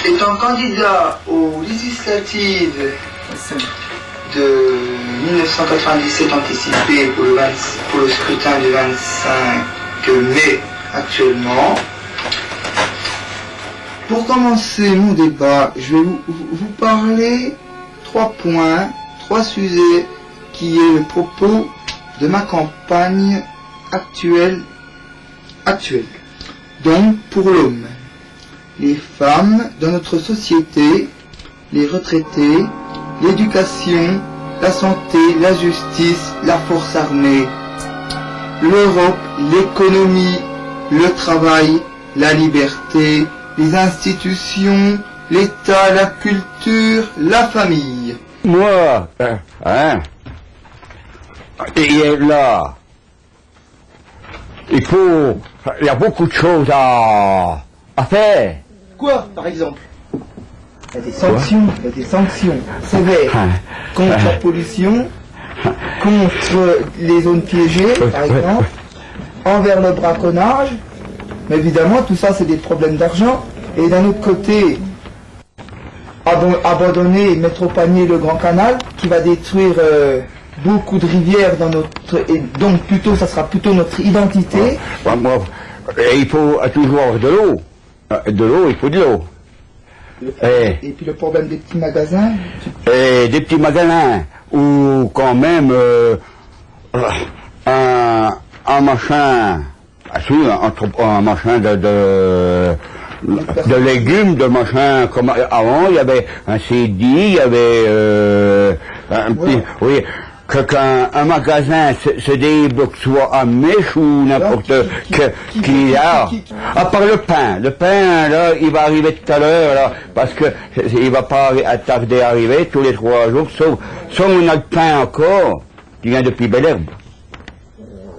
Étant candidat aux législatives de 1997 anticipées pour le scrutin du 25 mai actuellement, pour commencer mon débat, je vais vous parler 3 points, 3 sujets qui est le propos de ma campagne actuelle. Donc pour l'homme, les femmes dans notre société, les retraités, l'éducation, la santé, la justice, la force armée, l'Europe, l'économie, le travail, la liberté, les institutions, l'État, la culture, la famille. Moi, et là, il y a beaucoup de choses à faire. Quoi, par exemple? Il y a des sanctions sévères contre la pollution, contre les zones piégées, par exemple, envers le braconnage. Mais évidemment, tout ça, c'est des problèmes d'argent. Et d'un autre côté, abandonner, mettre au panier le Grand Canal, qui va détruire beaucoup de rivières dans notre... Et donc, plutôt, ça sera plutôt notre identité. Il faut toujours avoir de l'eau. De l'eau, il faut de l'eau. Et puis le problème des petits magasins. Et des petits magasins, ou quand même un machin, un machin de légumes, de machin, comme avant, il y avait un CD, il y avait un petit, oui, qu'un magasin se débloque soit à Mèche ou n'importe qui a. À part le pain là, il va arriver tout à l'heure là, parce que il va pas tarder à arriver tous les 3 jours, sauf on a le pain encore, qui vient depuis Bel-Herbe.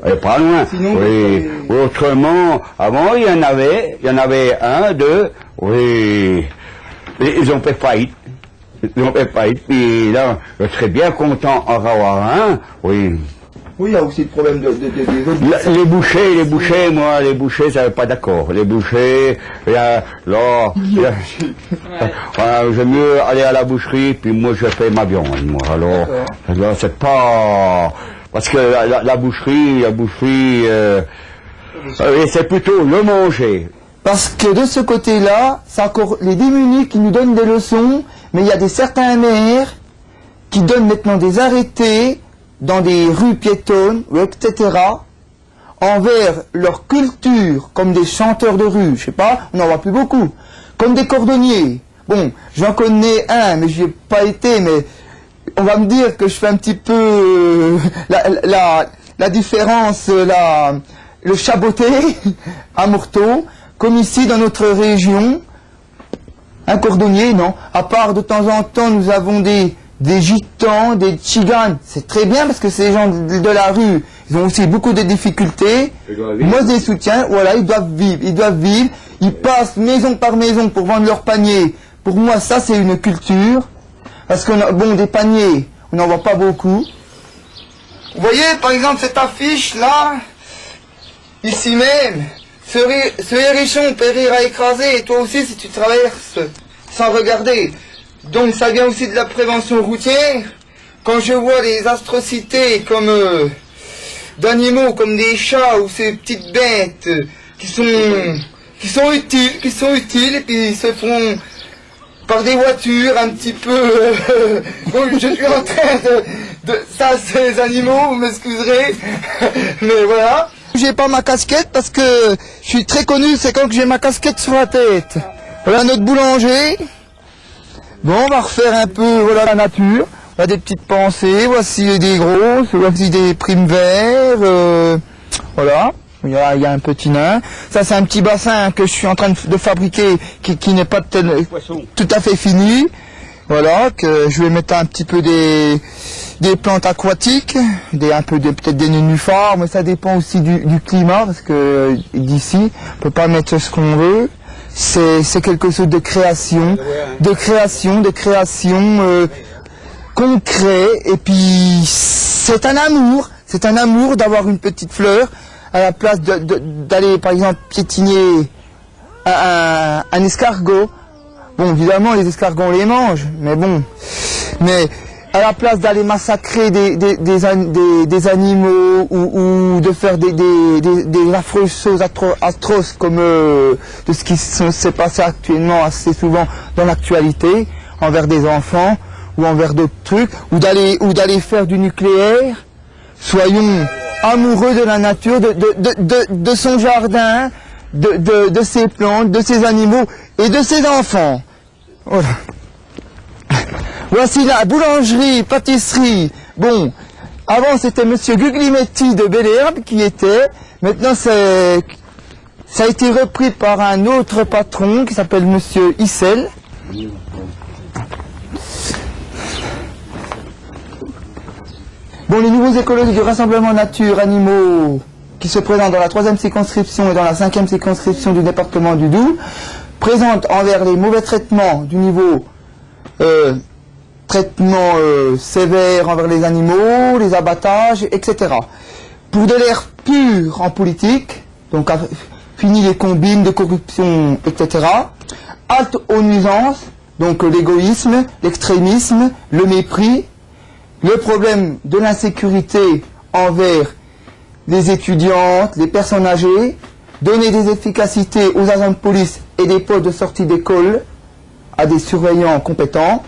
Elle est pas loin. Sinon, oui. Autrement, avant il y en avait 1, 2, oui. Ils ont fait faillite. Puis là, je serais bien content en avoir un, oui. Oui, il y a aussi le problème les bouchers, moi, les bouchers, ça n'est pas d'accord. Les bouchers, j'aime mieux aller à la boucherie, puis moi, je fais ma viande, moi. Alors, là, c'est pas... Parce que la boucherie, c'est plutôt le manger. Parce que de ce côté-là, c'est encore les démunis qui nous donnent des leçons, mais il y a certains maires qui donnent maintenant des arrêtés dans des rues piétonnes, etc., envers leur culture, comme des chanteurs de rue, je sais pas, on n'en voit plus beaucoup, comme des cordonniers. Bon, j'en connais un, mais j'y ai pas été, mais on va me dire que je fais un petit peu la différence, le chaboté à Morteau, comme ici dans notre région. Un cordonnier, non. À part de temps en temps, nous avons des gitans, des tchiganes. C'est très bien parce que ces gens de la rue, ils ont aussi beaucoup de difficultés. Moi, je les soutiens. Voilà, ils doivent vivre. Ils passent maison par maison pour vendre leur panier. Pour moi, ça, c'est une culture. Parce que, des paniers, on n'en voit pas beaucoup. Vous voyez, par exemple, cette affiche-là, ici même. Ce hérisson périra écrasé, et toi aussi si tu traverses sans regarder. Donc ça vient aussi de la prévention routière. Quand je vois des atrocités comme d'animaux comme des chats ou ces petites bêtes qui sont utiles et puis ils se font par des voitures un petit peu... donc je suis en train de ça c'est les animaux, vous m'excuserez, mais voilà. J'ai pas ma casquette parce que je suis très connu, c'est quand que j'ai ma casquette sur la tête. Voilà notre boulanger. Bon, on va refaire un peu, voilà, la nature. Voilà des petites pensées, voici des grosses, voici des primes verts, voilà. Il y a un petit nain. Ça, c'est un petit bassin que je suis en train de fabriquer qui n'est pas tout à fait fini. Voilà, que je vais mettre un petit peu des plantes aquatiques, peut-être des nénuphars, mais ça dépend aussi du climat, parce que d'ici, on peut pas mettre ce qu'on veut. C'est quelque chose de création, concret, et puis c'est un amour d'avoir une petite fleur, à la place d'aller par exemple piétiner un escargot, Bon, évidemment, les escargots, on les mange, mais bon. Mais à la place d'aller massacrer des animaux ou de faire des affreuses choses atroces comme de ce qui s'est passé actuellement assez souvent dans l'actualité envers des enfants ou envers d'autres trucs, ou d'aller faire du nucléaire, soyons amoureux de la nature, de son jardin, de ses plantes, de ses animaux et de ses enfants. Voilà. Voici la boulangerie, pâtisserie. Bon, avant c'était Monsieur Guglimetti de Belle-Herbe qui était. Maintenant ça a été repris par un autre patron qui s'appelle Monsieur Issel. Bon, les nouveaux écologues du Rassemblement Nature Animaux qui se présentent dans la 3e circonscription et dans la 5e circonscription du département du Doubs présentent envers les mauvais traitements du niveau traitement sévère envers les animaux, les abattages, etc. Pour de l'air pur en politique, donc fini les combines de corruption, etc. Halte aux nuisances, donc l'égoïsme, l'extrémisme, le mépris, le problème de l'insécurité envers les étudiantes, les personnes âgées, donner des efficacités aux agents de police et des postes de sortie d'école à des surveillants compétents.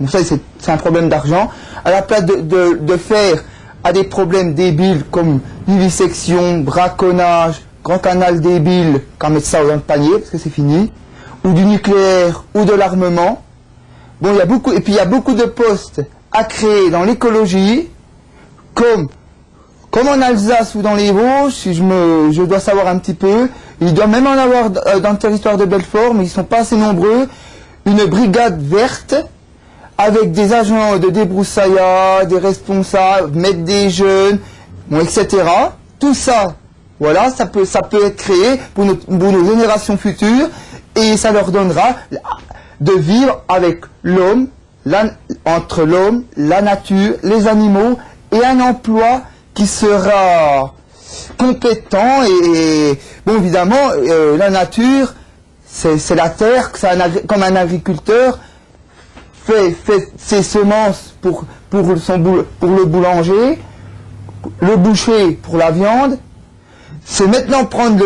Donc ça, c'est un problème d'argent. À la place de faire à des problèmes débiles comme vivisection, braconnage, grand canal débile, qu'à mettre ça dans le panier, parce que c'est fini, ou du nucléaire, ou de l'armement. Bon, il y a beaucoup, et puis il y a beaucoup de postes à créer dans l'écologie, comme en Alsace ou dans les Vosges, si je dois savoir un petit peu, il doit même en avoir dans le territoire de Belfort, mais ils ne sont pas assez nombreux, une brigade verte, avec des agents de débroussaillat, des responsables, mettre des jeunes, bon, etc. Tout ça, voilà, ça peut être créé pour nos générations futures, et ça leur donnera de vivre avec l'homme, entre l'homme, la nature, les animaux, et un emploi qui sera compétent et bon, évidemment, la nature, c'est la terre, comme un agriculteur fait ses semences pour le boulanger, le boucher pour la viande. C'est maintenant prendre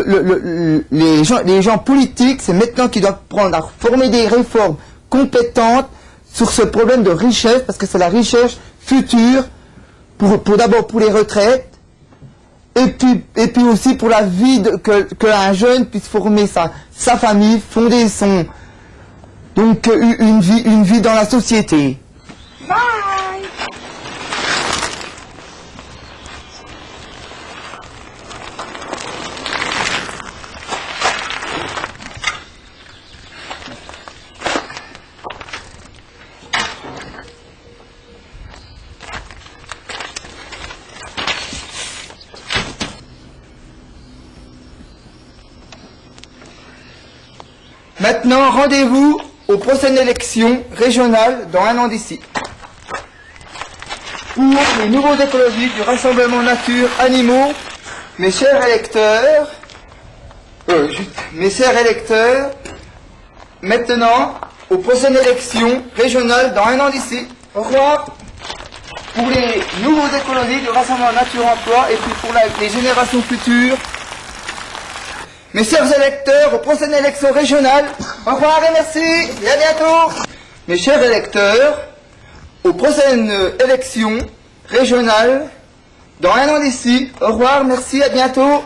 les gens politiques, c'est maintenant qu'ils doivent prendre à former des réformes compétentes sur ce problème de richesse, parce que c'est la richesse future, d'abord pour les retraites, et puis aussi pour la vie, qu'un jeune puisse former sa famille, fonder donc une vie dans la société. Bye. Maintenant, rendez-vous aux prochaines élections régionales dans un an d'ici. Pour les nouveaux écologistes du Rassemblement Nature Animaux, mes chers électeurs, maintenant, aux prochaines élections régionales dans un an d'ici. Au revoir. Pour les nouveaux écologistes du Rassemblement Nature Emploi et puis pour les générations futures, mes chers électeurs, aux prochaines élections régionales, au revoir et merci, et à bientôt. Mes chers électeurs, aux prochaines élections régionales, dans un an d'ici, au revoir, merci, à bientôt.